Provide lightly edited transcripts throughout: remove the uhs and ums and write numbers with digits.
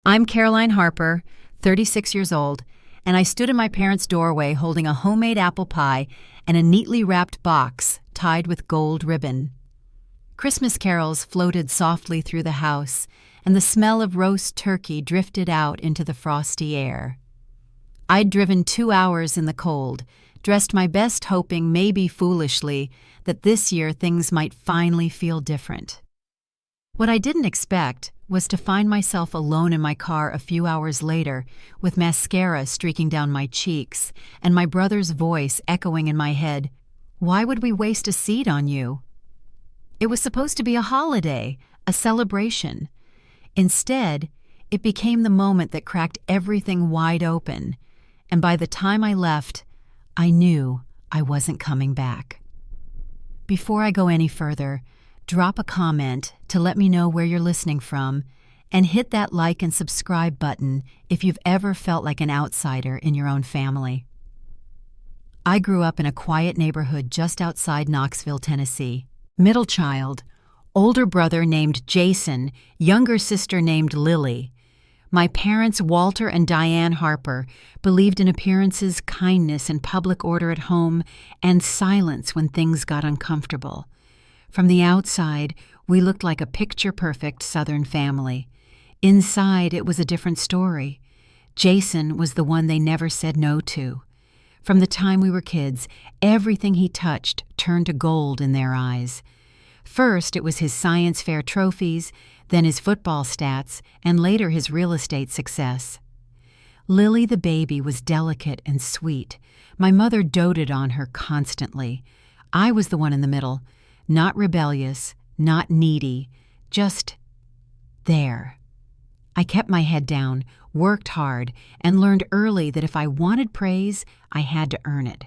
I'm Caroline Harper, 36 years old, and I stood in my parents' doorway holding a homemade apple pie and a neatly wrapped box tied with gold ribbon. Christmas carols floated softly through the house, and the smell of roast turkey drifted out into the frosty air. I'd driven 2 hours in the cold, dressed my best hoping, maybe foolishly, that this year things might finally feel different. What I didn't expect was to find myself alone in my car a few hours later, with mascara streaking down my cheeks and my brother's voice echoing in my head, "Why would we waste a seat on you?" It was supposed to be a holiday, a celebration. Instead, it became the moment that cracked everything wide open, and by the time I left, I knew I wasn't coming back. Before I go any further, drop a comment to let me know where you're listening from, and hit that like and subscribe button if you've ever felt like an outsider in your own family. I grew up in a quiet neighborhood just outside Knoxville, Tennessee. Middle child, older brother named Jason, younger sister named Lily. My parents, Walter and Diane Harper, believed in appearances, kindness, and public order at home, and silence when things got uncomfortable. From the outside, we looked like a picture-perfect Southern family. Inside, it was a different story. Jason was the one they never said no to. From the time we were kids, everything he touched turned to gold in their eyes. First, it was his science fair trophies, then his football stats, and later his real estate success. Lily the baby was delicate and sweet. My mother doted on her constantly. I was the one in the middle, not rebellious, not needy, just there. I kept my head down, worked hard, and learned early that if I wanted praise, I had to earn it.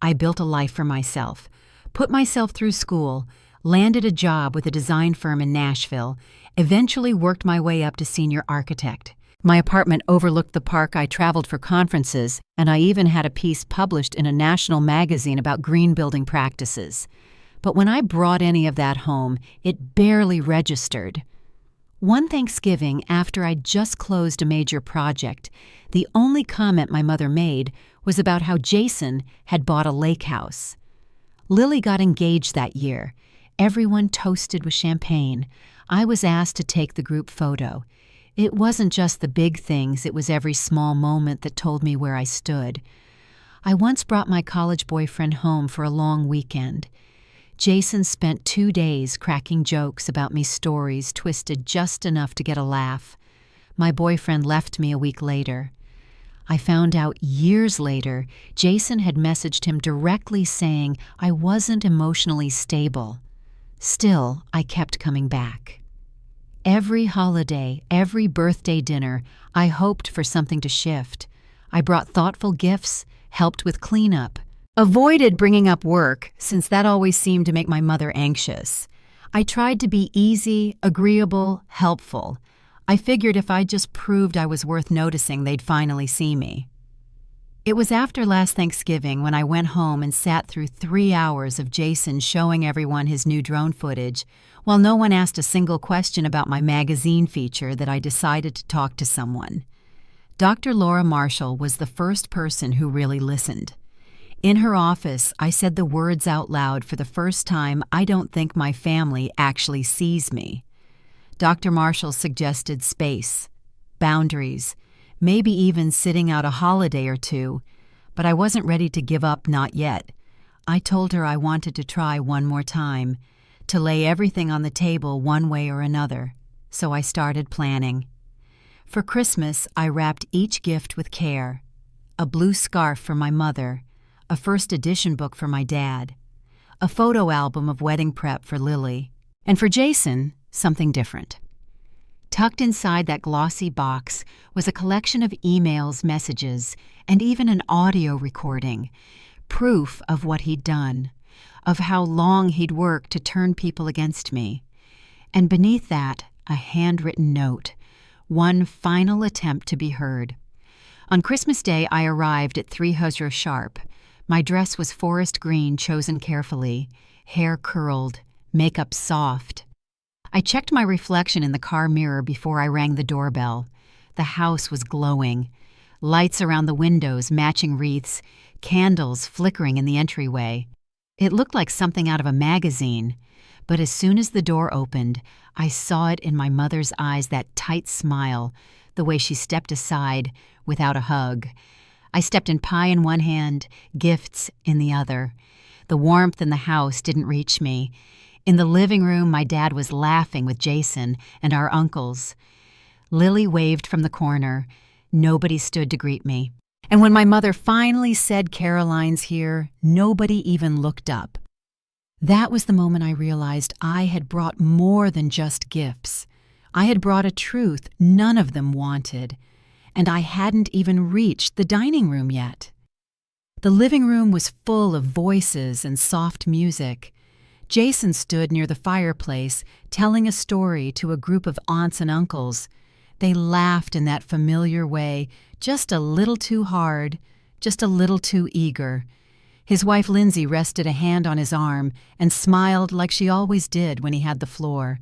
I built a life for myself, put myself through school, landed a job with a design firm in Nashville, eventually worked my way up to senior architect. My apartment overlooked the park I traveled for conferences, and I even had a piece published in a national magazine about green building practices. But when I brought any of that home, it barely registered. One Thanksgiving, after I'd just closed a major project, the only comment my mother made was about how Jason had bought a lake house. Lily got engaged that year. Everyone toasted with champagne. I was asked to take the group photo. It wasn't just the big things, it was every small moment that told me where I stood. I once brought my college boyfriend home for a long weekend. Jason spent 2 days cracking jokes about me, stories twisted just enough to get a laugh. My boyfriend left me a week later. I found out years later Jason had messaged him directly saying I wasn't emotionally stable. Still, I kept coming back. Every holiday, every birthday dinner, I hoped for something to shift. I brought thoughtful gifts, helped with cleanup, avoided bringing up work since that always seemed to make my mother anxious. I tried to be easy, agreeable, helpful. I figured if I just proved I was worth noticing, they'd finally see me. It was after last Thanksgiving when I went home and sat through 3 hours of Jason showing everyone his new drone footage, while no one asked a single question about my magazine feature, that I decided to talk to someone. Dr. Laura Marshall was the first person who really listened. In her office, I said the words out loud for the first time, "I don't think my family actually sees me." Dr. Marshall suggested space, boundaries, maybe even sitting out a holiday or two, but I wasn't ready to give up, not yet. I told her I wanted to try one more time, to lay everything on the table one way or another, so I started planning. For Christmas, I wrapped each gift with care: a blue scarf for my mother, a first edition book for my dad, a photo album of wedding prep for Lily, and for Jason, something different. Tucked inside that glossy box was a collection of emails, messages, and even an audio recording, proof of what he'd done, of how long he'd worked to turn people against me. And beneath that, a handwritten note, one final attempt to be heard. On Christmas Day, I arrived at 3 Huzzer sharp. My dress was forest green, chosen carefully, hair curled, makeup soft. I checked my reflection in the car mirror before I rang the doorbell. The house was glowing. Lights around the windows, matching wreaths, candles flickering in the entryway. It looked like something out of a magazine, but as soon as the door opened, I saw it in my mother's eyes, that tight smile, the way she stepped aside without a hug. I stepped in pie in one hand, gifts in the other. The warmth in the house didn't reach me. In the living room, my dad was laughing with Jason and our uncles. Lily waved from the corner. Nobody stood to greet me. And when my mother finally said, "Caroline's here," nobody even looked up. That was the moment I realized I had brought more than just gifts. I had brought a truth none of them wanted, and I hadn't even reached the dining room yet. The living room was full of voices and soft music. Jason stood near the fireplace, telling a story to a group of aunts and uncles. They laughed in that familiar way, just a little too hard, just a little too eager. His wife Lindsay rested a hand on his arm and smiled like she always did when he had the floor.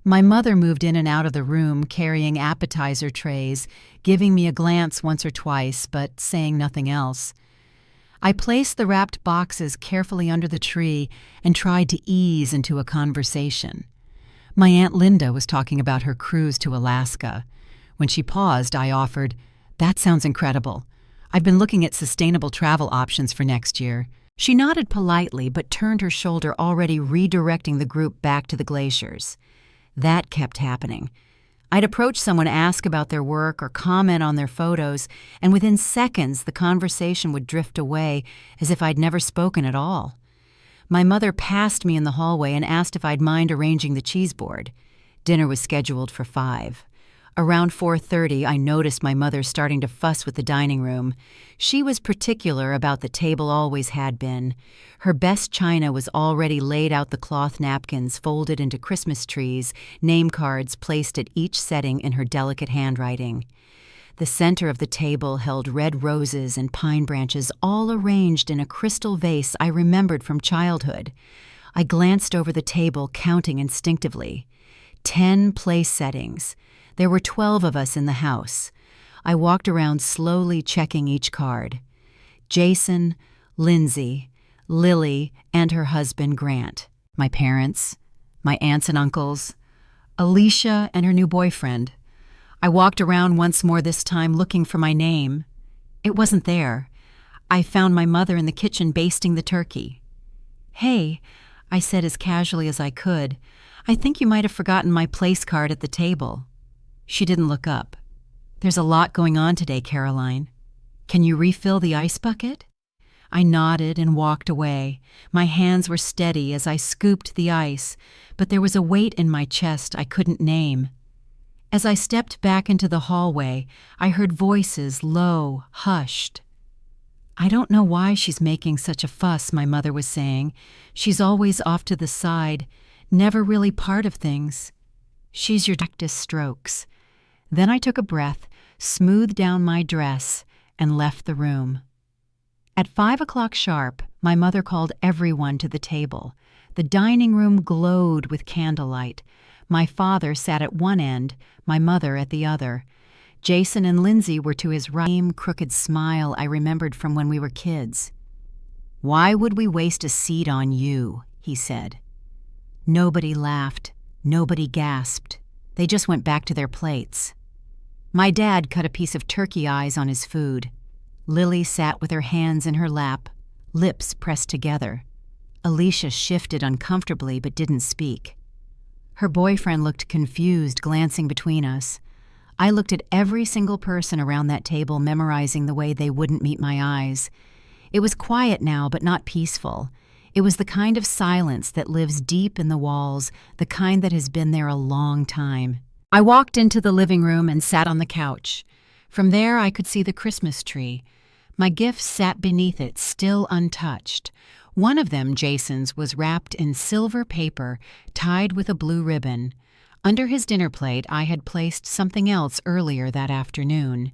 My mother moved in and out of the room carrying appetizer trays, giving me a glance once or twice, but saying nothing else. I placed the wrapped boxes carefully under the tree and tried to ease into a conversation. My Aunt Linda was talking about her cruise to Alaska. When she paused, I offered, "That sounds incredible. I've been looking at sustainable travel options for next year." She nodded politely but turned her shoulder, already redirecting the group back to the glaciers. That kept happening. I'd approach someone, ask about their work or comment on their photos, and within seconds the conversation would drift away as if I'd never spoken at all. My mother passed me in the hallway and asked if I'd mind arranging the cheese board. Dinner was scheduled for 5. Around 4:30, I noticed my mother starting to fuss with the dining room. She was particular about the table, always had been. Her best china was already laid out, the cloth napkins folded into Christmas trees, name cards placed at each setting in her delicate handwriting. The center of the table held red roses and pine branches, all arranged in a crystal vase I remembered from childhood. I glanced over the table, counting instinctively. 10 place settings. There were 12 of us in the house. I walked around slowly checking each card. Jason, Lindsay, Lily, and her husband Grant. My parents, my aunts and uncles, Alicia and her new boyfriend. I walked around once more, this time looking for my name. It wasn't there. I found my mother in the kitchen basting the turkey. "Hey," I said as casually as I could, "I think you might have forgotten my place card at the table." She didn't look up. "There's a lot going on today, Caroline. Can you refill the ice bucket?" I nodded and walked away. My hands were steady as I scooped the ice, but there was a weight in my chest I couldn't name. As I stepped back into the hallway, I heard voices, low, hushed. "I don't know why she's making such a fuss," my mother was saying. "She's always off to the side, never really part of things. She's your practice strokes." Then I took a breath, smoothed down my dress, and left the room. At 5 o'clock sharp, my mother called everyone to the table. The dining room glowed with candlelight. My father sat at one end, my mother at the other. Jason and Lindsay were to his right, same crooked smile I remembered from when we were kids. "Why would we waste a seat on you?" he said. Nobody laughed. Nobody gasped. They just went back to their plates. My dad cut a piece of turkey eyes on his food. Lily sat with her hands in her lap, lips pressed together. Alicia shifted uncomfortably but didn't speak. Her boyfriend looked confused, glancing between us. I looked at every single person around that table, memorizing the way they wouldn't meet my eyes. It was quiet now, but not peaceful. It was the kind of silence that lives deep in the walls, the kind that has been there a long time. I walked into the living room and sat on the couch. From there I could see the Christmas tree. My gifts sat beneath it, still untouched. One of them, Jason's, was wrapped in silver paper, tied with a blue ribbon. Under his dinner plate I had placed something else earlier that afternoon.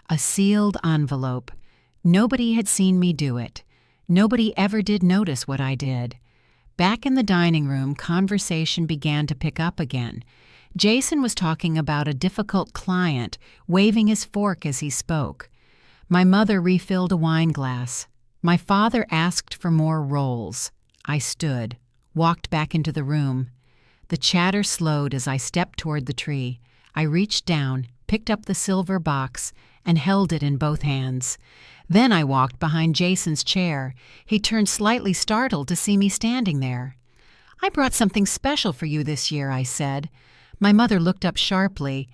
A sealed envelope. Nobody had seen me do it. Nobody ever did notice what I did. Back in the dining room, conversation began to pick up again. Jason was talking about a difficult client, waving his fork as he spoke. My mother refilled a wine glass. My father asked for more rolls. I stood, walked back into the room. The chatter slowed as I stepped toward the tree. I reached down, picked up the silver box, and held it in both hands. Then I walked behind Jason's chair. He turned slightly startled to see me standing there. "I brought something special for you this year," I said. My mother looked up sharply.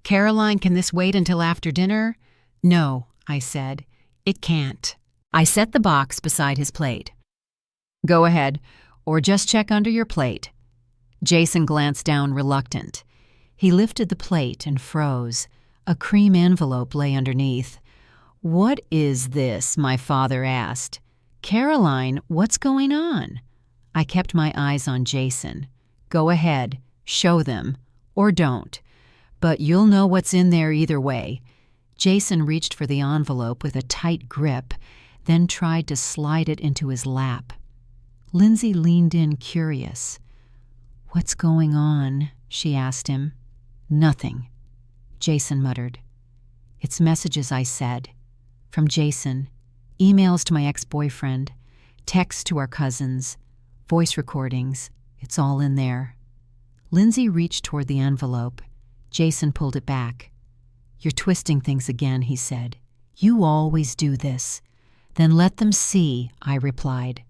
"Caroline, can this wait until after dinner?" "No," I said. "It can't." I set the box beside his plate. "Go ahead, or just check under your plate." Jason glanced down reluctant. He lifted the plate and froze. A cream envelope lay underneath. "What is this?" my father asked. "Caroline, what's going on?" I kept my eyes on Jason. "Go ahead, show them, or don't. But you'll know what's in there either way." Jason reached for the envelope with a tight grip, then tried to slide it into his lap. Lindsay leaned in, curious. "What's going on?" she asked him. "Nothing," Jason muttered. "It's messages," I said. "From Jason. Emails to my ex-boyfriend. Texts to our cousins. Voice recordings. It's all in there." Lindsay reached toward the envelope. Jason pulled it back. "You're twisting things again," he said. "You always do this." "Then let them see," I replied.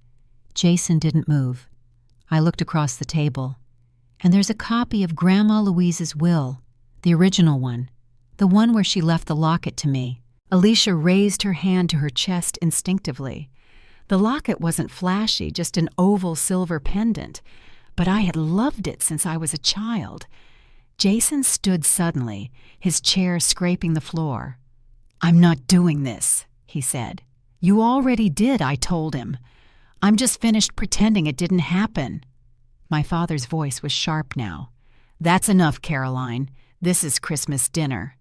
Jason didn't move. I looked across the table. "And there's a copy of Grandma Louise's will, the original one, the one where she left the locket to me." Alicia raised her hand to her chest instinctively. The locket wasn't flashy, just an oval silver pendant, but I had loved it since I was a child. Jason stood suddenly, his chair scraping the floor. "I'm not doing this," he said. "You already did," I told him. "I'm just finished pretending it didn't happen." My father's voice was sharp now. "That's enough, Caroline. This is Christmas dinner."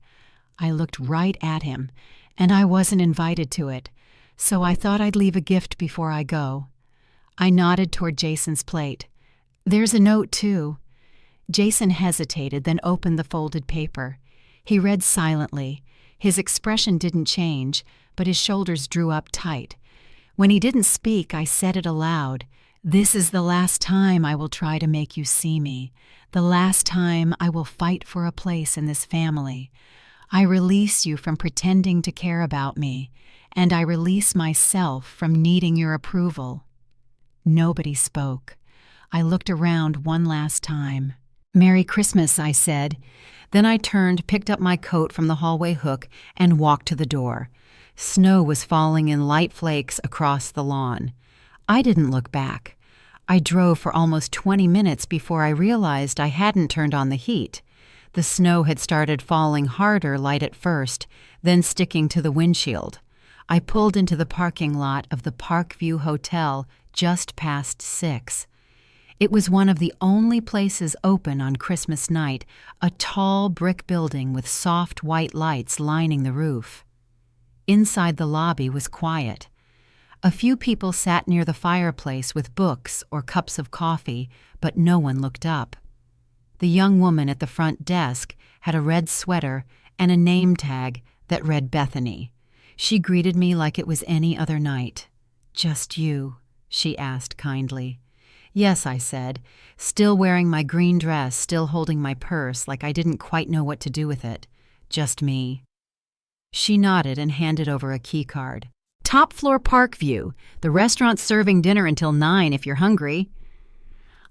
I looked right at him, and I wasn't invited to it, so I thought I'd leave a gift before I go. I nodded toward Jason's plate. "There's a note, too." Jason hesitated, then opened the folded paper. He read silently. His expression didn't change, but his shoulders drew up tight. When he didn't speak, I said it aloud. "This is the last time I will try to make you see me. The last time I will fight for a place in this family. I release you from pretending to care about me, and I release myself from needing your approval." Nobody spoke. I looked around one last time. "Merry Christmas," I said. Then I turned, picked up my coat from the hallway hook, and walked to the door. Snow was falling in light flakes across the lawn. I didn't look back. I drove for almost 20 minutes before I realized I hadn't turned on the heat. The snow had started falling harder light at first, then sticking to the windshield. I pulled into the parking lot of the Parkview Hotel just past 6. It was one of the only places open on Christmas night, a tall brick building with soft white lights lining the roof. Inside the lobby was quiet. A few people sat near the fireplace with books or cups of coffee, but no one looked up. The young woman at the front desk had a red sweater and a name tag that read Bethany. She greeted me like it was any other night. "Just you?" she asked kindly. "Yes," I said, still wearing my green dress, still holding my purse like I didn't quite know what to do with it. "Just me." She nodded and handed over a key card. "Top floor Parkview. The restaurant's serving dinner until 9 if you're hungry."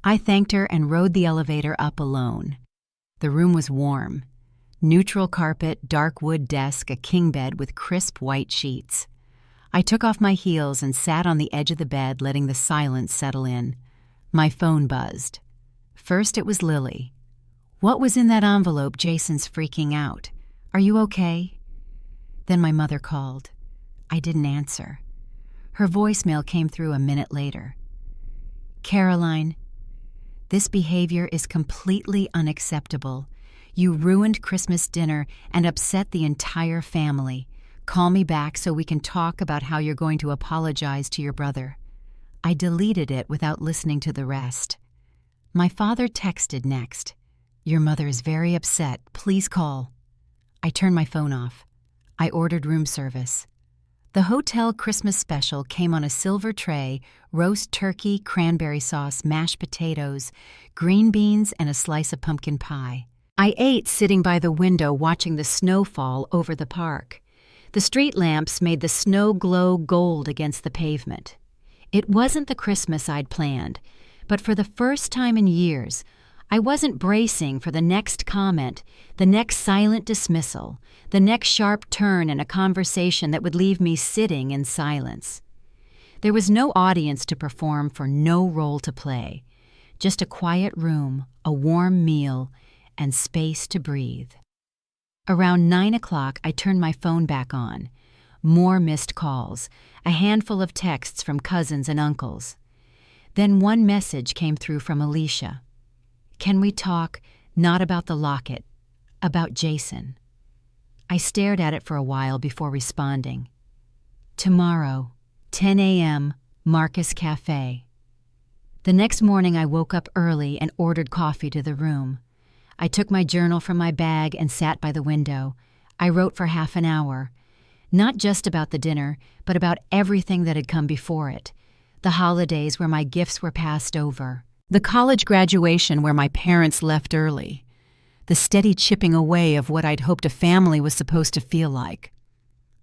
I thanked her and rode the elevator up alone. The room was warm. Neutral carpet, dark wood desk, a king bed with crisp white sheets. I took off my heels and sat on the edge of the bed, letting the silence settle in. My phone buzzed. First it was Lily. "What was in that envelope? Jason's freaking out. Are you okay?" Then my mother called. I didn't answer. Her voicemail came through a minute later. "Caroline, this behavior is completely unacceptable. You ruined Christmas dinner and upset the entire family. Call me back so we can talk about how you're going to apologize to your brother." I deleted it without listening to the rest. My father texted next. Your mother is very upset. Please call. I turned my phone off. I ordered room service. The hotel Christmas special came on a silver tray: roast turkey, cranberry sauce, mashed potatoes, green beans, and a slice of pumpkin pie. I ate sitting by the window watching the snow fall over the park. The street lamps made the snow glow gold against the pavement. It wasn't the Christmas I'd planned, but for the first time in years, I wasn't bracing for the next comment, the next silent dismissal, the next sharp turn in a conversation that would leave me sitting in silence. There was no audience to perform for, no role to play, just a quiet room, a warm meal, and space to breathe. Around 9 o'clock, I turned my phone back on. More missed calls, a handful of texts from cousins and uncles. Then one message came through from Alicia. Can we talk, not about the locket, about Jason? I stared at it for a while before responding. Tomorrow, 10 a.m., Marcus Cafe. The next morning I woke up early and ordered coffee to the room. I took my journal from my bag and sat by the window. I wrote for half an hour, not just about the dinner, but about everything that had come before it. The holidays where my gifts were passed over. The college graduation where my parents left early. The steady chipping away of what I'd hoped a family was supposed to feel like.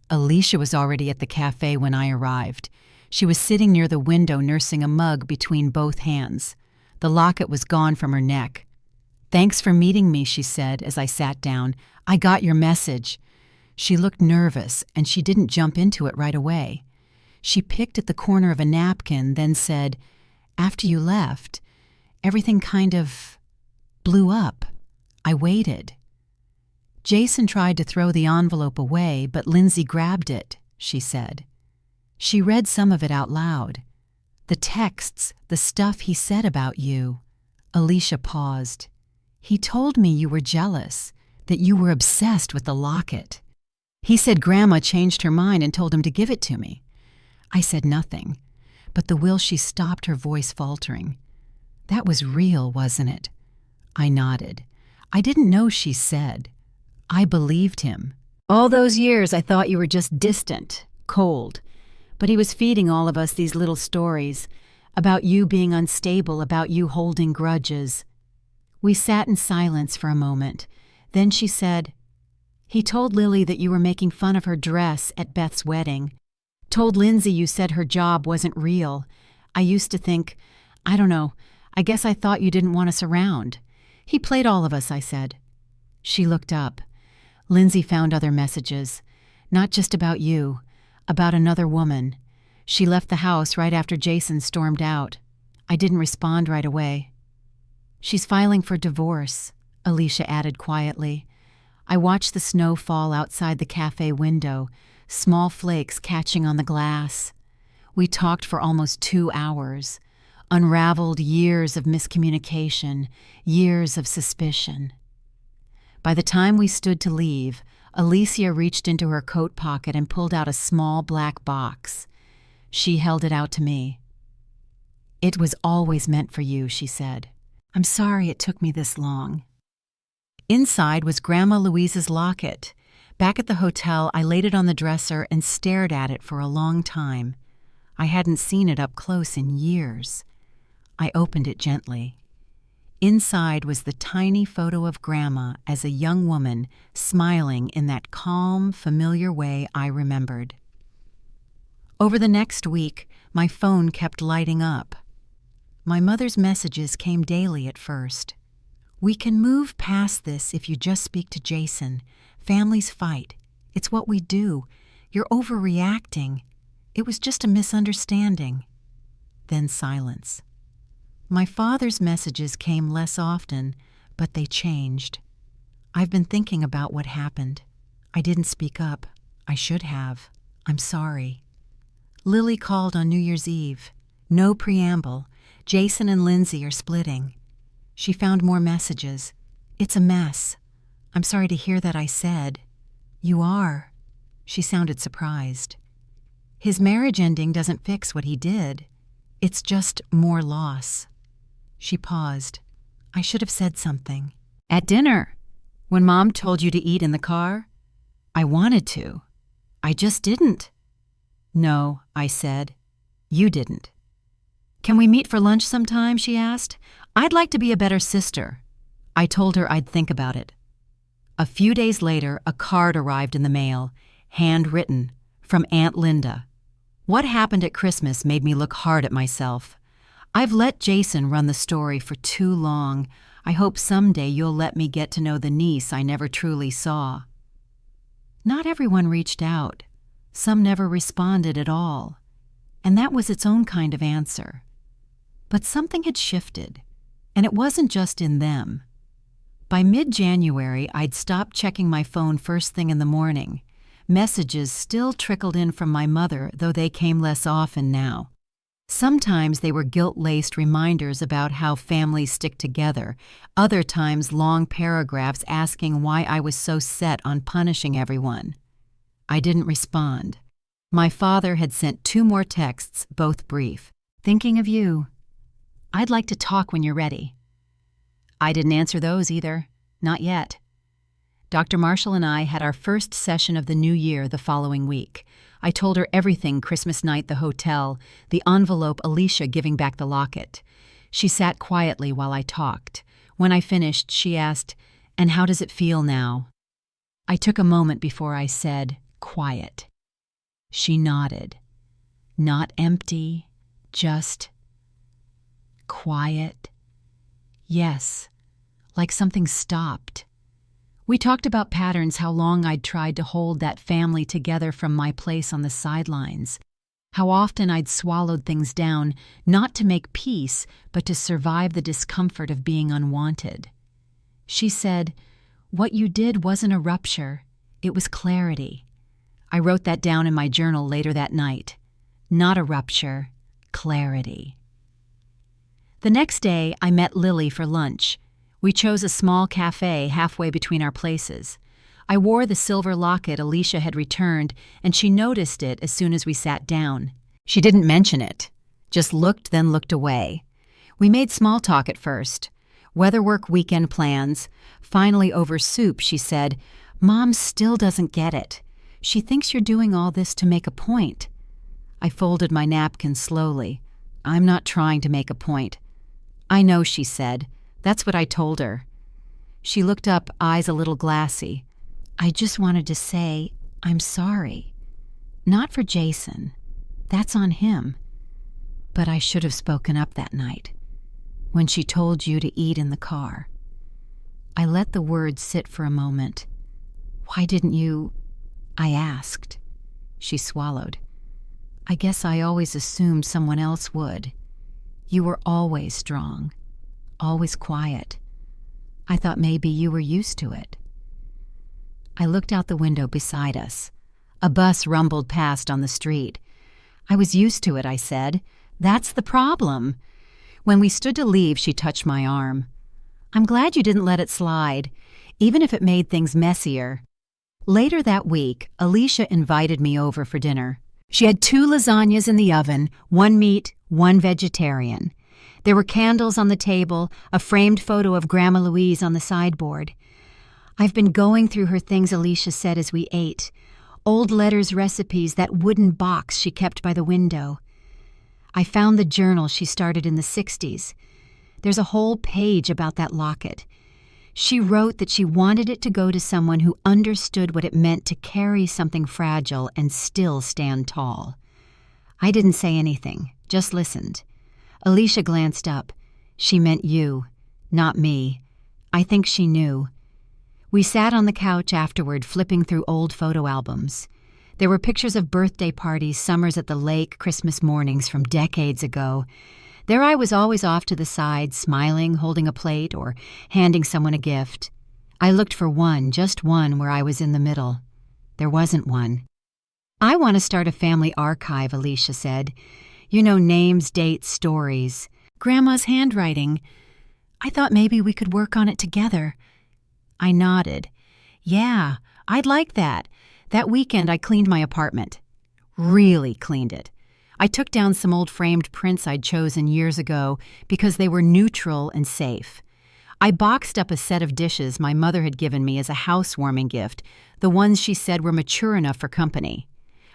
Alicia was already at the cafe when I arrived. She was sitting near the window nursing a mug between both hands. The locket was gone from her neck. Thanks for meeting me, she said as I sat down. I got your message. She looked nervous, and she didn't jump into it right away. She picked at the corner of a napkin, then said, After you left, everything kind of blew up. I waited. Jason tried to throw the envelope away, but Lindsay grabbed it, she said. She read some of it out loud. The texts, the stuff he said about you. Alicia paused. He told me you were jealous, that you were obsessed with the locket. He said Grandma changed her mind and told him to give it to me. I said nothing, but the will she stopped, her voice faltering. That was real, wasn't it? I nodded. I didn't know she said. I believed him. All those years I thought you were just distant, cold. But he was feeding all of us these little stories about you being unstable, about you holding grudges. We sat in silence for a moment. Then she said, He told Lily that you were making fun of her dress at Beth's wedding. Told Lindsay you said her job wasn't real. I used to think, I don't know, I guess I thought you didn't want us around. He played all of us, I said. She looked up. Lindsay found other messages, not just about you, about another woman. She left the house right after Jason stormed out. I didn't respond right away. She's filing for divorce, Alicia added quietly. I watched the snow fall outside the cafe window, small flakes catching on the glass. We talked for almost 2 hours, unraveled years of miscommunication, years of suspicion. By the time we stood to leave, Alicia reached into her coat pocket and pulled out a small black box. She held it out to me. It was always meant for you, she said. I'm sorry it took me this long. Inside was Grandma Louise's locket. Back at the hotel, I laid it on the dresser and stared at it for a long time. I hadn't seen it up close in years. I opened it gently. Inside was the tiny photo of Grandma as a young woman, smiling in that calm, familiar way I remembered. Over the next week, my phone kept lighting up. My mother's messages came daily at first. We can move past this if you just speak to Jason. Families fight. It's what we do. You're overreacting. It was just a misunderstanding. Then silence. My father's messages came less often, but they changed. I've been thinking about what happened. I didn't speak up. I should have. I'm sorry. Lily called on New Year's Eve. No preamble. Jason and Lindsay are splitting. She found more messages. It's a mess. I'm sorry to hear that, I said. You are. She sounded surprised. His marriage ending doesn't fix what he did. It's just more loss. She paused. I should have said something. At dinner, when Mom told you to eat in the car. I wanted to. I just didn't. No, I said. You didn't. Can we meet for lunch sometime, she asked. I'd like to be a better sister. I told her I'd think about it. A few days later, a card arrived in the mail, handwritten, from Aunt Linda. What happened at Christmas made me look hard at myself. I've let Jason run the story for too long. I hope someday you'll let me get to know the niece I never truly saw. Not everyone reached out. Some never responded at all. And that was its own kind of answer. But something had shifted, and it wasn't just in them. By mid-January, I'd stopped checking my phone first thing in the morning. Messages still trickled in from my mother, though they came less often now. Sometimes they were guilt-laced reminders about how families stick together, other times long paragraphs asking why I was so set on punishing everyone. I didn't respond. My father had sent 2 more texts, both brief. Thinking of you. I'd like to talk when you're ready. I didn't answer those either. Not yet. Dr. Marshall and I had our first session of the new year the following week. I told her everything Christmas night, the hotel, the envelope, Alicia giving back the locket. She sat quietly while I talked. When I finished, she asked, "And how does it feel now?" I took a moment before I said, "Quiet." She nodded. Not empty, just quiet. Yes, like something stopped. We talked about patterns, how long I'd tried to hold that family together from my place on the sidelines, how often I'd swallowed things down, not to make peace, but to survive the discomfort of being unwanted. She said, "What you did wasn't a rupture, it was clarity." I wrote that down in my journal later that night. Not a rupture, clarity. The next day, I met Lily for lunch. We chose a small cafe halfway between our places. I wore the silver locket Alicia had returned, and she noticed it as soon as we sat down. She didn't mention it, just looked, then looked away. We made small talk at first. Weatherwork weekend plans. Finally, over soup, she said, "Mom still doesn't get it. She thinks you're doing all this to make a point." I folded my napkin slowly. "I'm not trying to make a point." "I know," she said. "That's what I told her." She looked up, eyes a little glassy. "I just wanted to say, I'm sorry. Not for Jason. That's on him. But I should have spoken up that night, when she told you to eat in the car." I let the words sit for a moment. "Why didn't you?" I asked. She swallowed. "I guess I always assumed someone else would. You were always strong. Always quiet. I thought maybe you were used to it." I looked out the window beside us. A bus rumbled past on the street. "I was used to it," I said. "That's the problem." When we stood to leave, she touched my arm. "I'm glad you didn't let it slide, even if it made things messier." Later that week, Alicia invited me over for dinner. She had 2 lasagnas in the oven, 1 meat, 1 vegetarian. There were candles on the table, a framed photo of Grandma Louise on the sideboard. "I've been going through her things," Alicia said as we ate. Old letters, recipes, that wooden box she kept by the window. I found the journal she started in the 60s. There's a whole page about that locket. She wrote that she wanted it to go to someone who understood what it meant to carry something fragile and still stand tall. I didn't say anything, just listened. Alicia glanced up. She meant you, not me. I think she knew. We sat on the couch afterward, flipping through old photo albums. There were pictures of birthday parties, summers at the lake, Christmas mornings from decades ago. There I was, always off to the side, smiling, holding a plate, or handing someone a gift. I looked for one, just one, where I was in the middle. There wasn't one. "I want to start a family archive," Alicia said. "You know, names, dates, stories. Grandma's handwriting. I thought maybe we could work on it together." I nodded. "Yeah, I'd like that. That weekend I cleaned my apartment. Really cleaned it. I took down some old framed prints I'd chosen years ago because they were neutral and safe. I boxed up a set of dishes my mother had given me as a housewarming gift, the ones she said were mature enough for company.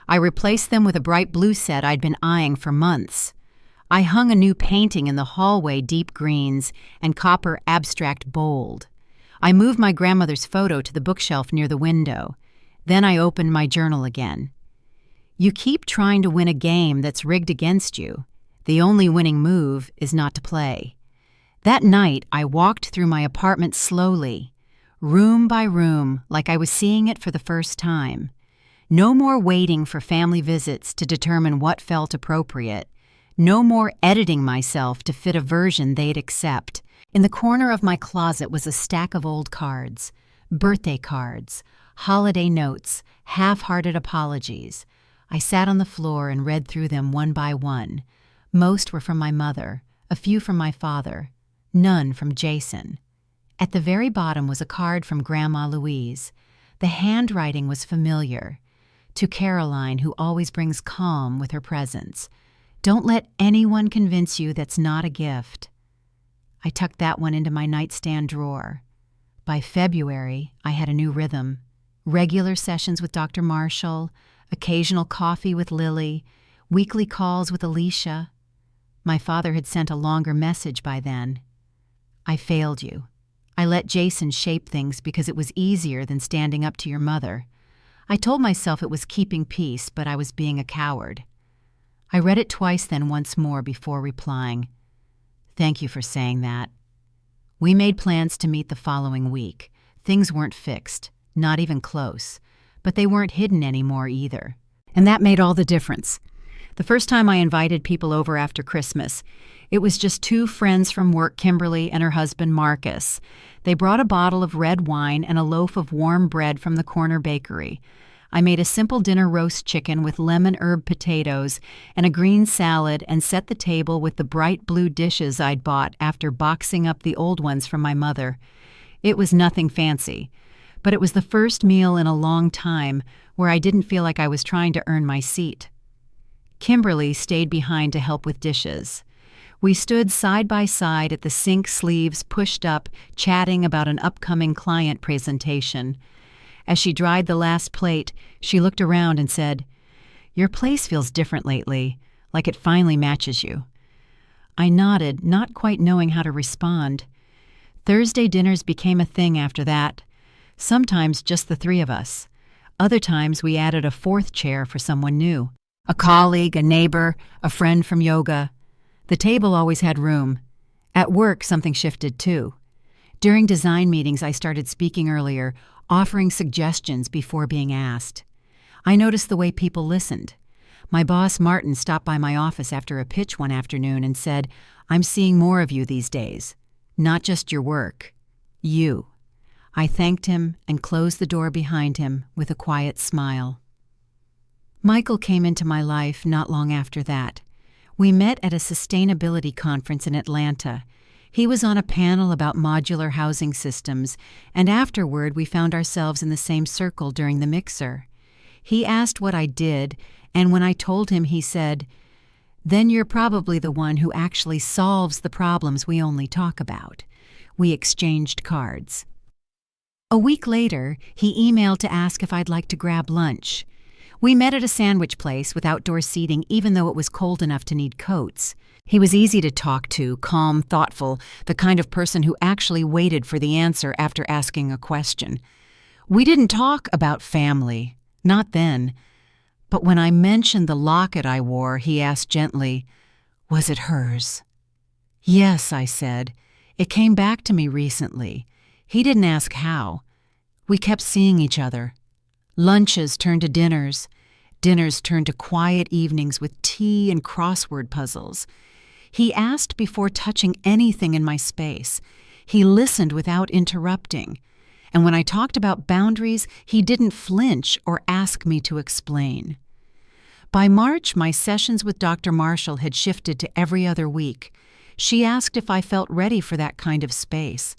I replaced them with a bright blue set I'd been eyeing for months. I hung a new painting in the hallway, deep greens, and copper abstract bold. I moved my grandmother's photo to the bookshelf near the window. Then I opened my journal again. You keep trying to win a game that's rigged against you. The only winning move is not to play. That night, I walked through my apartment slowly, room by room, like I was seeing it for the first time. No more waiting for family visits to determine what felt appropriate. No more editing myself to fit a version they'd accept. In the corner of my closet was a stack of old cards, birthday cards, holiday notes, half-hearted apologies. I sat on the floor and read through them one by one. Most were from my mother, a few from my father, none from Jason. At the very bottom was a card from Grandma Louise. The handwriting was familiar. To Caroline, who always brings calm with her presence. Don't let anyone convince you that's not a gift. I tucked that one into my nightstand drawer. By February, I had a new rhythm. Regular sessions with Dr. Marshall, occasional coffee with Lily, weekly calls with Alicia. My father had sent a longer message by then. I failed you. I let Jason shape things because it was easier than standing up to your mother. I told myself it was keeping peace, but I was being a coward. I read it twice, then once more before replying. Thank you for saying that. We made plans to meet the following week. Things weren't fixed, not even close, but they weren't hidden anymore either. And that made all the difference. The first time I invited people over after Christmas, it was just two friends from work, Kimberly and her husband Marcus. They brought a bottle of red wine and a loaf of warm bread from the corner bakery. I made a simple dinner roast chicken with lemon herb potatoes and a green salad and set the table with the bright blue dishes I'd bought after boxing up the old ones from my mother. It was nothing fancy, but it was the first meal in a long time where I didn't feel like I was trying to earn my seat. Kimberly stayed behind to help with dishes. We stood side by side at the sink, sleeves pushed up, chatting about an upcoming client presentation. As she dried the last plate, she looked around and said, "Your place feels different lately, like it finally matches you." I nodded, not quite knowing how to respond. Thursday dinners became a thing after that. Sometimes just the three of us. Other times we added a fourth chair for someone new. A colleague, a neighbor, a friend from yoga. The table always had room. At work, something shifted too. During design meetings, I started speaking earlier, offering suggestions before being asked. I noticed the way people listened. My boss, Martin, stopped by my office after a pitch one afternoon and said, "I'm seeing more of you these days. Not just your work. You." I thanked him and closed the door behind him with a quiet smile. Michael came into my life not long after that. We met at a sustainability conference in Atlanta. He was on a panel about modular housing systems, and afterward we found ourselves in the same circle during the mixer. He asked what I did, and when I told him, he said, "Then you're probably the one who actually solves the problems we only talk about." We exchanged cards. A week later, he emailed to ask if I'd like to grab lunch. We met at a sandwich place with outdoor seating even though it was cold enough to need coats. He was easy to talk to, calm, thoughtful, the kind of person who actually waited for the answer after asking a question. We didn't talk about family, not then. But when I mentioned the locket I wore, he asked gently, "Was it hers?" "Yes," I said. "It came back to me recently." He didn't ask how. We kept seeing each other. Lunches turned to dinners. Dinners turned to quiet evenings with tea and crossword puzzles. He asked before touching anything in my space. He listened without interrupting. And when I talked about boundaries, he didn't flinch or ask me to explain. By March, my sessions with Dr. Marshall had shifted to every other week. She asked if I felt ready for that kind of space.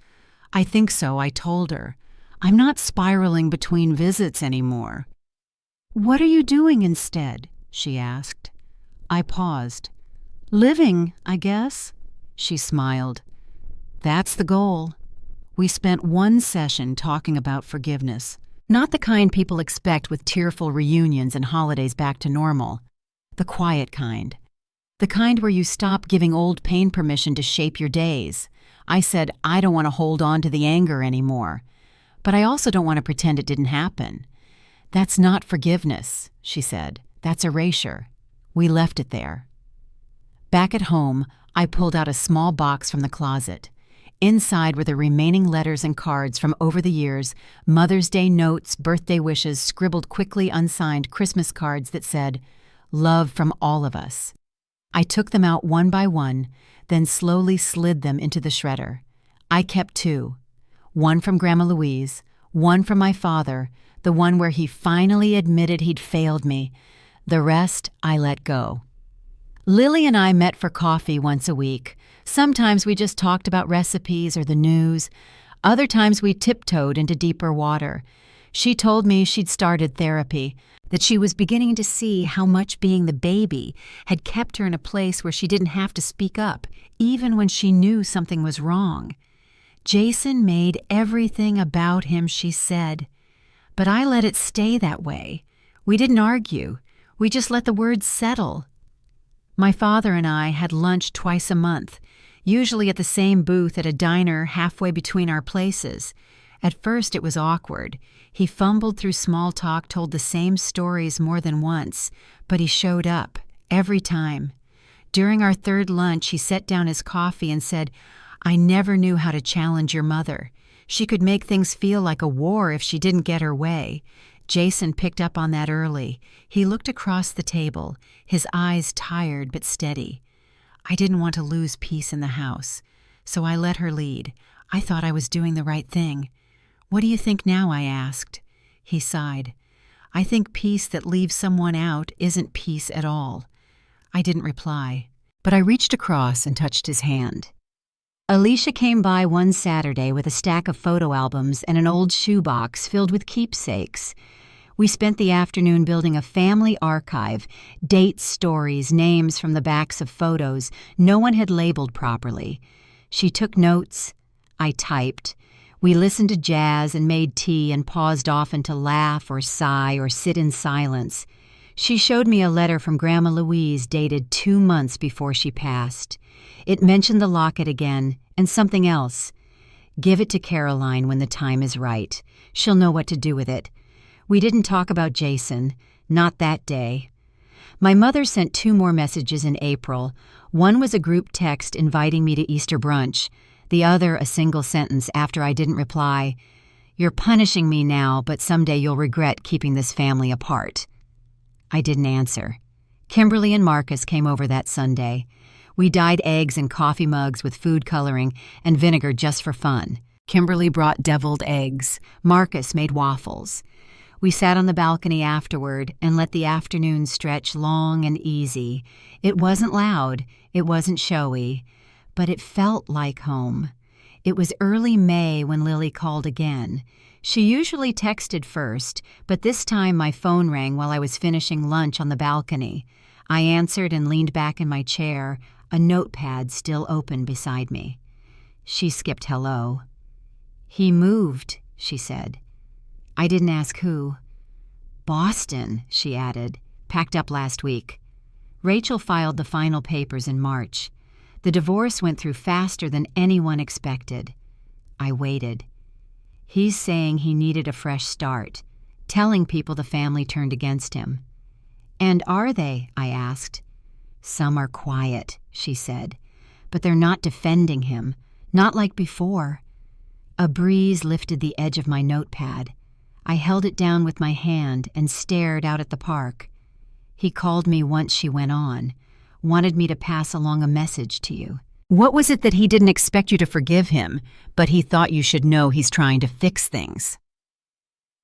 "I think so," I told her. "I'm not spiraling between visits anymore." "What are you doing instead?" she asked. I paused. "Living, I guess." She smiled. "That's the goal." We spent one session talking about forgiveness, not the kind people expect with tearful reunions and holidays back to normal. The quiet kind. The kind where you stop giving old pain permission to shape your days. I said, I don't want to hold on to the anger anymore. But I also don't want to pretend it didn't happen. That's not forgiveness, she said. That's erasure. We left it there. Back at home, I pulled out a small box from the closet. Inside were the remaining letters and cards from over the years, Mother's Day notes, birthday wishes, scribbled quickly unsigned Christmas cards that said, "Love from all of us." I took them out one by one, then slowly slid them into the shredder. I kept 2. One from Grandma Louise, one from my father, the one where he finally admitted he'd failed me. The rest I let go. Lily and I met for coffee once a week. Sometimes we just talked about recipes or the news. Other times we tiptoed into deeper water. She told me she'd started therapy, that she was beginning to see how much being the baby had kept her in a place where she didn't have to speak up, even when she knew something was wrong. Jason made everything about him, she said. But I let it stay that way. We didn't argue. We just let the words settle. My father and I had lunch twice a month, usually at the same booth at a diner halfway between our places. At first it was awkward. He fumbled through small talk, told the same stories more than once, but he showed up, every time. During our third lunch, he set down his coffee and said, "I never knew how to challenge your mother. She could make things feel like a war if she didn't get her way." Jason picked up on that early. He looked across the table, his eyes tired but steady. I didn't want to lose peace in the house, so I let her lead. I thought I was doing the right thing. "What do you think now?" I asked. He sighed. "I think peace that leaves someone out isn't peace at all." I didn't reply, but I reached across and touched his hand. Alicia came by one Saturday with a stack of photo albums and an old shoebox filled with keepsakes. We spent the afternoon building a family archive, dates, stories, names from the backs of photos no one had labeled properly. She took notes. I typed. We listened to jazz and made tea and paused often to laugh or sigh or sit in silence. She showed me a letter from Grandma Louise dated 2 months before she passed. It mentioned the locket again and something else. "Give it to Caroline when the time is right. She'll know what to do with it." We didn't talk about Jason, not that day. My mother sent 2 more messages in April. One was a group text inviting me to Easter brunch. The other a single sentence after I didn't reply. "You're punishing me now, but someday you'll regret keeping this family apart." I didn't answer. Kimberly and Marcus came over that Sunday. We dyed eggs in coffee mugs with food coloring and vinegar just for fun. Kimberly brought deviled eggs. Marcus made waffles. We sat on the balcony afterward and let the afternoon stretch long and easy. It wasn't loud, it wasn't showy, but it felt like home. It was early May when Lily called again. She usually texted first, but this time my phone rang while I was finishing lunch on the balcony. I answered and leaned back in my chair, a notepad still open beside me. She skipped hello. "He moved," she said. I didn't ask who. "Boston," she added. "Packed up last week." Rachel filed the final papers in March. The divorce went through faster than anyone expected. I waited. He's saying he needed a fresh start, telling people the family turned against him. "And are they?" I asked. "Some are quiet," she said, "but they're not defending him, not like before." A breeze lifted the edge of my notepad. I held it down with my hand and stared out at the park. "He called me once," she went on, "wanted me to pass along a message to you." What was it that he didn't expect you to forgive him, but he thought you should know he's trying to fix things?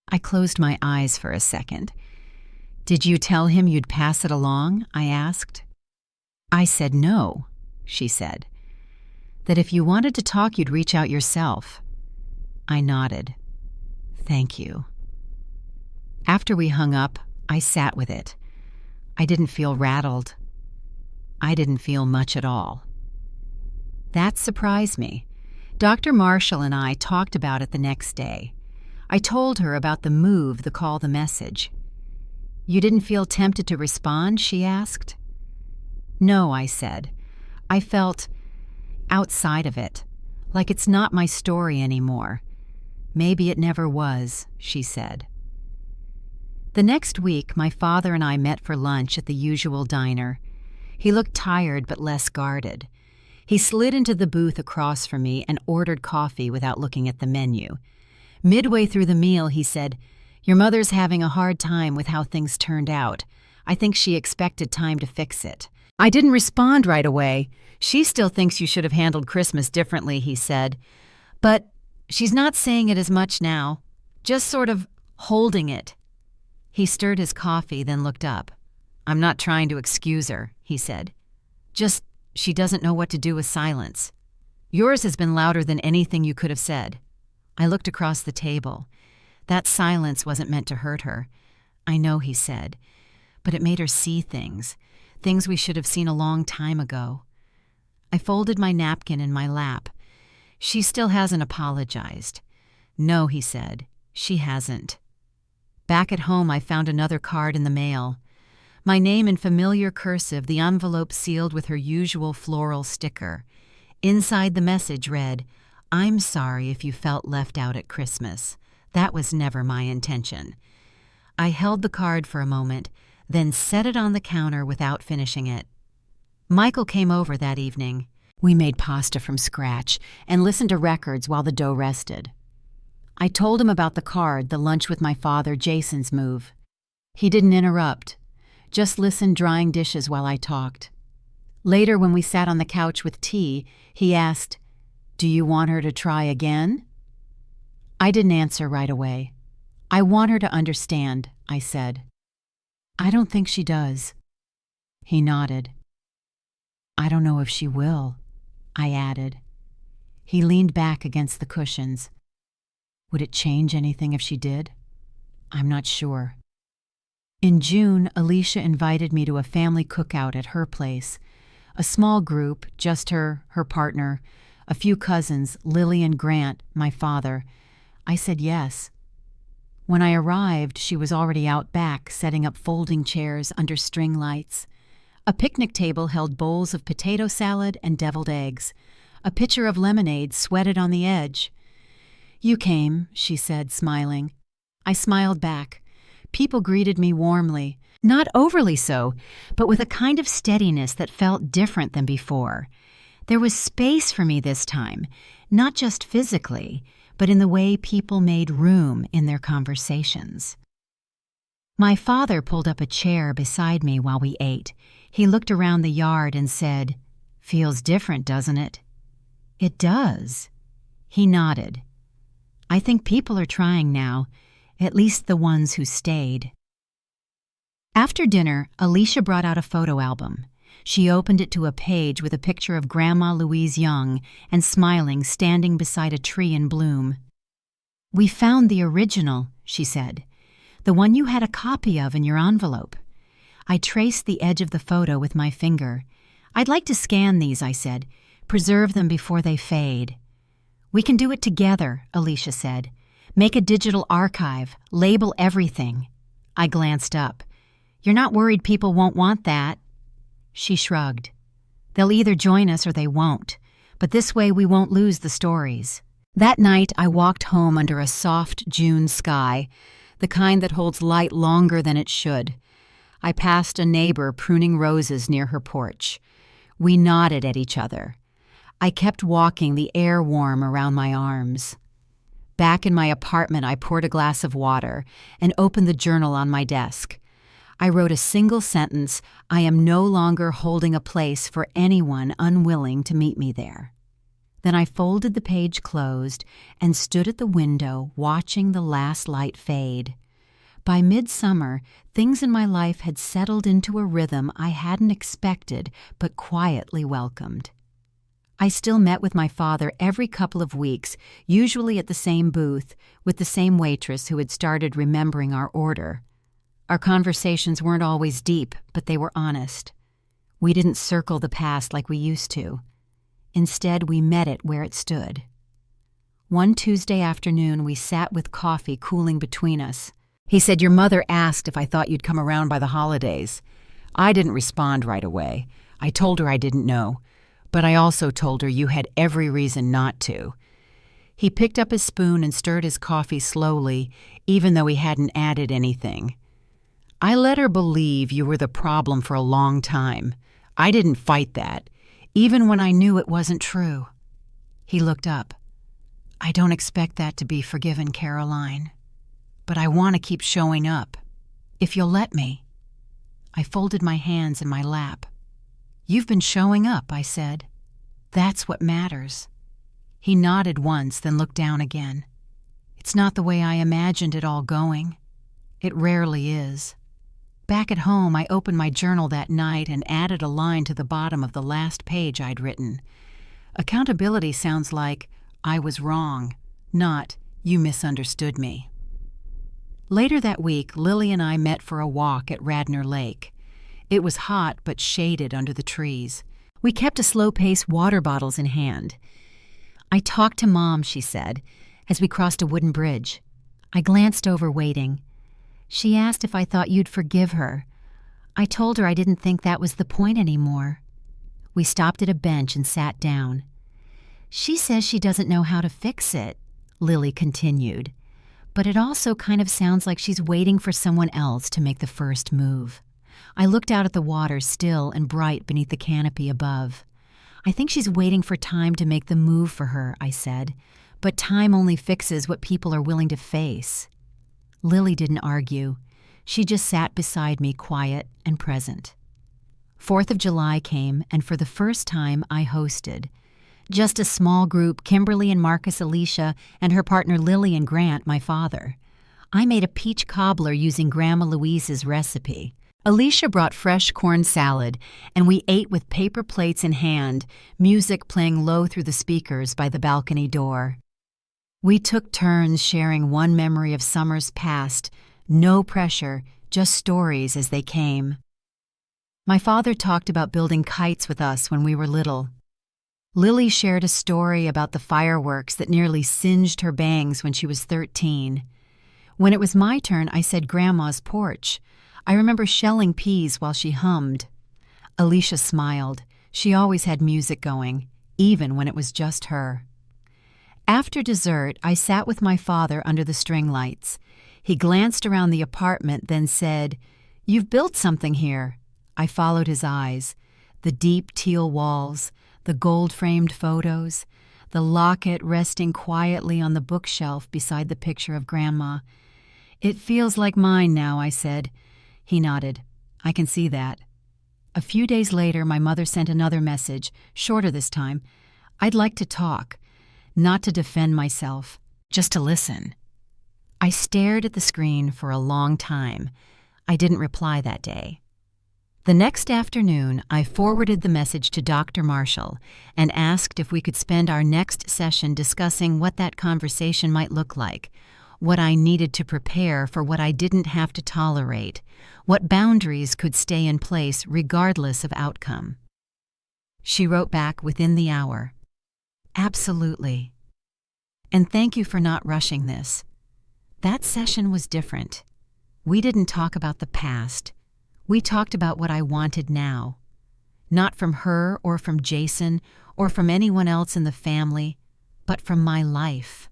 I closed my eyes for a second. "Did you tell him you'd pass it along?" I asked. "I said no," she said. "That if you wanted to talk, you'd reach out yourself." I nodded. "Thank you." After we hung up, I sat with it. I didn't feel rattled. I didn't feel much at all. That surprised me. Dr. Marshall and I talked about it the next day. I told her about the move, the call, the message. "You didn't feel tempted to respond?" she asked. "No," I said. "I felt outside of it, like it's not my story anymore. Maybe it never was," she said. The next week, my father and I met for lunch at the usual diner. He looked tired but less guarded. He slid into the booth across from me and ordered coffee without looking at the menu. Midway through the meal, he said, "Your mother's having a hard time with how things turned out. I think she expected time to fix it." I didn't respond right away. "She still thinks you should have handled Christmas differently," he said. "But she's not saying it as much now, just sort of holding it." He stirred his coffee, then looked up. "I'm not trying to excuse her," he said. "Just she doesn't know what to do with silence. Yours has been louder than anything you could have said." I looked across the table. That silence wasn't meant to hurt her. "I know," he said, "but it made her see things we should have seen a long time ago." I folded my napkin in my lap. "She still hasn't apologized." "No," he said, "she hasn't." Back at home, I found another card in the mail. My name in familiar cursive, the envelope sealed with her usual floral sticker. Inside the message read, "I'm sorry if you felt left out at Christmas. That was never my intention." I held the card for a moment, then set it on the counter without finishing it. Michael came over that evening. We made pasta from scratch and listened to records while the dough rested. I told him about the card, the lunch with my father, Jason's move. He didn't interrupt, just listened, drying dishes while I talked. Later, when we sat on the couch with tea, he asked, "Do you want her to try again?" I didn't answer right away. "I want her to understand," I said. "I don't think she does." He nodded. "I don't know if she will," I added. He leaned back against the cushions. "Would it change anything if she did?" "I'm not sure." In June, Alicia invited me to a family cookout at her place. A small group, just her partner, a few cousins, Lily and Grant, my father. I said yes. When I arrived, she was already out back, setting up folding chairs under string lights. A picnic table held bowls of potato salad and deviled eggs. A pitcher of lemonade sweated on the edge. "You came," she said, smiling. I smiled back. People greeted me warmly, not overly so, but with a kind of steadiness that felt different than before. There was space for me this time, not just physically, but in the way people made room in their conversations. My father pulled up a chair beside me while we ate. He looked around the yard and said, "Feels different, doesn't it?" "It does." He nodded. "I think people are trying now, at least the ones who stayed." After dinner, Alicia brought out a photo album. She opened it to a page with a picture of Grandma Louise Young and smiling, standing beside a tree in bloom. "We found the original," she said, "the one you had a copy of in your envelope." I traced the edge of the photo with my finger. "I'd like to scan these," I said, "preserve them before they fade." "We can do it together," Alicia said. "Make a digital archive, label everything." I glanced up. "You're not worried people won't want that?" She shrugged. "They'll either join us or they won't, but this way we won't lose the stories." That night I walked home under a soft June sky, the kind that holds light longer than it should. I passed a neighbor pruning roses near her porch. We nodded at each other. I kept walking, the air warm around my arms. Back in my apartment, I poured a glass of water and opened the journal on my desk. I wrote a single sentence: "I am no longer holding a place for anyone unwilling to meet me there." Then I folded the page closed and stood at the window watching the last light fade. By midsummer, things in my life had settled into a rhythm I hadn't expected but quietly welcomed. I still met with my father every couple of weeks, usually at the same booth, with the same waitress who had started remembering our order. Our conversations weren't always deep, but they were honest. We didn't circle the past like we used to. Instead, we met it where it stood. One Tuesday afternoon, we sat with coffee cooling between us. He said, "Your mother asked if I thought you'd come around by the holidays." I didn't respond right away. I told her I didn't know, but I also told her you had every reason not to. He picked up his spoon and stirred his coffee slowly, even though he hadn't added anything. "I let her believe you were the problem for a long time. I didn't fight that, even when I knew it wasn't true." He looked up. "I don't expect that to be forgiven, Caroline. But I want to keep showing up, if you'll let me." I folded my hands in my lap. "You've been showing up," I said. "That's what matters." He nodded once, then looked down again. "It's not the way I imagined it all going. It rarely is." Back at home, I opened my journal that night and added a line to the bottom of the last page I'd written. Accountability sounds like, "I was wrong," not, "You misunderstood me." Later that week, Lily and I met for a walk at Radnor Lake. It was hot but shaded under the trees. We kept a slow pace, water bottles in hand. "I talked to Mom," she said, as we crossed a wooden bridge. I glanced over, waiting. "She asked if I thought you'd forgive her. I told her I didn't think that was the point anymore." We stopped at a bench and sat down. "She says she doesn't know how to fix it," Lily continued. "But it also kind of sounds like she's waiting for someone else to make the first move." I looked out at the water, still and bright beneath the canopy above. "I think she's waiting for time to make the move for her," I said. "But time only fixes what people are willing to face." Lily didn't argue. She just sat beside me, quiet and present. 4th of July came, and for the first time I hosted. Just a small group, Kimberly and Marcus Alicia, and her partner Lily and Grant, my father. I made a peach cobbler using Grandma Louise's recipe. Alicia brought fresh corn salad, and we ate with paper plates in hand, music playing low through the speakers by the balcony door. We took turns sharing one memory of summers past, no pressure, just stories as they came. My father talked about building kites with us when we were little. Lily shared a story about the fireworks that nearly singed her bangs when she was 13. When it was my turn, I said Grandma's porch. I remember shelling peas while she hummed. Alicia smiled. She always had music going, even when it was just her. After dessert, I sat with my father under the string lights. He glanced around the apartment, then said, "You've built something here." I followed his eyes. The deep teal walls, the gold-framed photos, the locket resting quietly on the bookshelf beside the picture of Grandma. "It feels like mine now," I said. He nodded. "I can see that." A few days later, my mother sent another message, shorter this time. "I'd like to talk, not to defend myself, just to listen." I stared at the screen for a long time. I didn't reply that day. The next afternoon, I forwarded the message to Dr. Marshall and asked if we could spend our next session discussing what that conversation might look like, what I needed to prepare for what I didn't have to tolerate, what boundaries could stay in place regardless of outcome. She wrote back within the hour, "Absolutely. And thank you for not rushing this." That session was different. We didn't talk about the past. We talked about what I wanted now. Not from her or from Jason or from anyone else in the family, but from my life,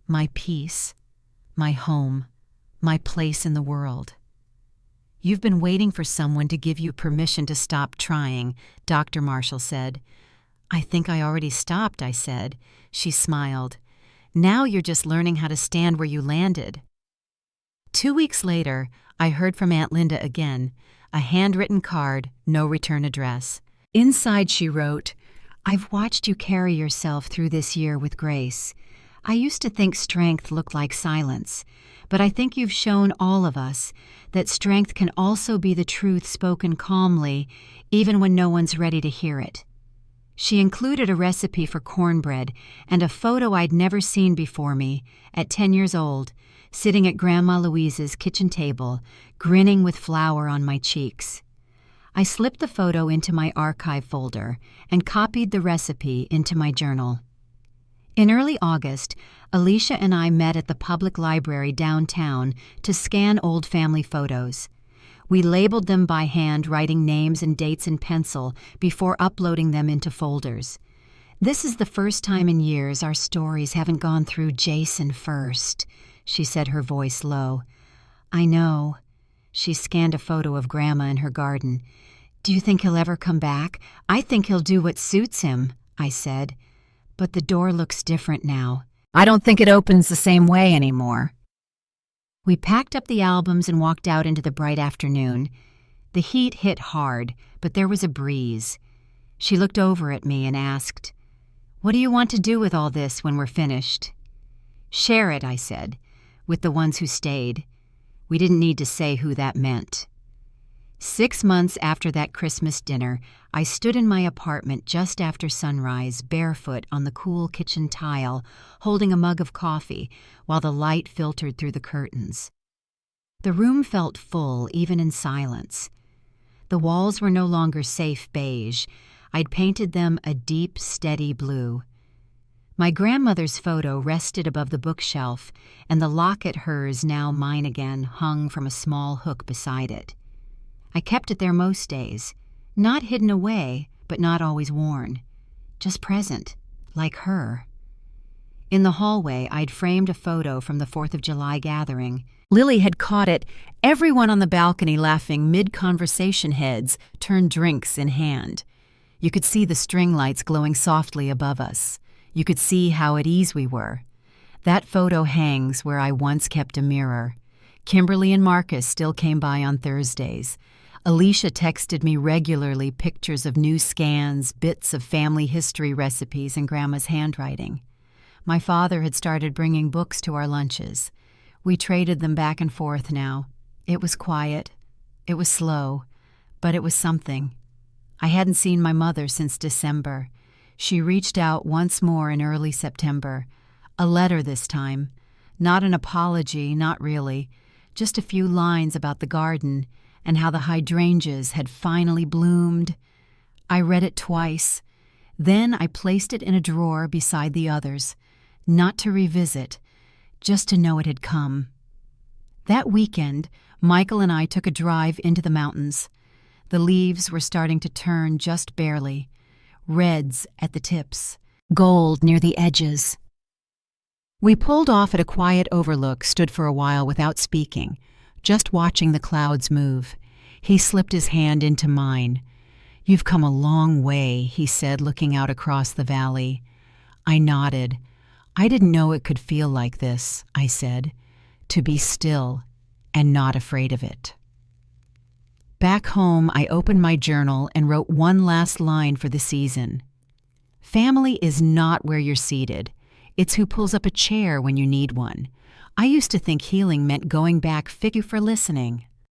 my peace, my home, my place in the world. "You've been waiting for someone to give you permission to stop trying," Dr. Marshall said. "I think I already stopped," I said. She smiled. "Now you're just learning how to stand where you landed." 2 weeks later, I heard from Aunt Linda again, a handwritten card, no return address. Inside she wrote, "I've watched you carry yourself through this year with grace. I used to think strength looked like silence, but I think you've shown all of us that strength can also be the truth spoken calmly, even when no one's ready to hear it." She included a recipe for cornbread and a photo I'd never seen before me, at 10 years old, sitting at Grandma Louise's kitchen table, grinning with flour on my cheeks. I slipped the photo into my archive folder and copied the recipe into my journal. In early August, Alicia and I met at the public library downtown to scan old family photos. We labeled them by hand, writing names and dates in pencil before uploading them into folders. "This is the first time in years our stories haven't gone through Jason first," she said, her voice low. "I know." She scanned a photo of Grandma in her garden. "Do you think he'll ever come back?" "I think he'll do what suits him," I said. "But the door looks different now. I don't think it opens the same way anymore." We packed up the albums and walked out into the bright afternoon. The heat hit hard, but there was a breeze. She looked over at me and asked, "What do you want to do with all this when we're finished?" "Share it," I said, "with the ones who stayed." We didn't need to say who that meant. 6 months after that Christmas dinner, I stood in my apartment just after sunrise, barefoot on the cool kitchen tile, holding a mug of coffee while the light filtered through the curtains. The room felt full, even in silence. The walls were no longer safe beige. I'd painted them a deep, steady blue. My grandmother's photo rested above the bookshelf, and the locket, hers now mine again, hung from a small hook beside it. I kept it there most days, not hidden away, but not always worn. Just present, like her. In the hallway, I'd framed a photo from the 4th of July gathering. Lily had caught it, everyone on the balcony laughing, mid-conversation, heads turned, drinks in hand. You could see the string lights glowing softly above us. You could see how at ease we were. That photo hangs where I once kept a mirror. Kimberly and Marcus still came by on Thursdays. Alicia texted me regularly pictures of new scans, bits of family history recipes, and Grandma's handwriting. My father had started bringing books to our lunches. We traded them back and forth now. It was quiet. It was slow. But it was something. I hadn't seen my mother since December. She reached out once more in early September. A letter this time. Not an apology, not really. Just a few lines about the garden and how the hydrangeas had finally bloomed. I read it twice. Then I placed it in a drawer beside the others, not to revisit, just to know it had come. That weekend, Michael and I took a drive into the mountains. The leaves were starting to turn just barely, reds at the tips, gold near the edges. We pulled off at a quiet overlook, stood for a while without speaking, just watching the clouds move. He slipped his hand into mine. "You've come a long way," he said, looking out across the valley. I nodded. "I didn't know it could feel like this," I said, "to be still and not afraid of it." Back home, I opened my journal and wrote one last line for the season. "Family is not where you're seated. It's who pulls up a chair when you need one. I used to think healing meant going back. Thank you for listening.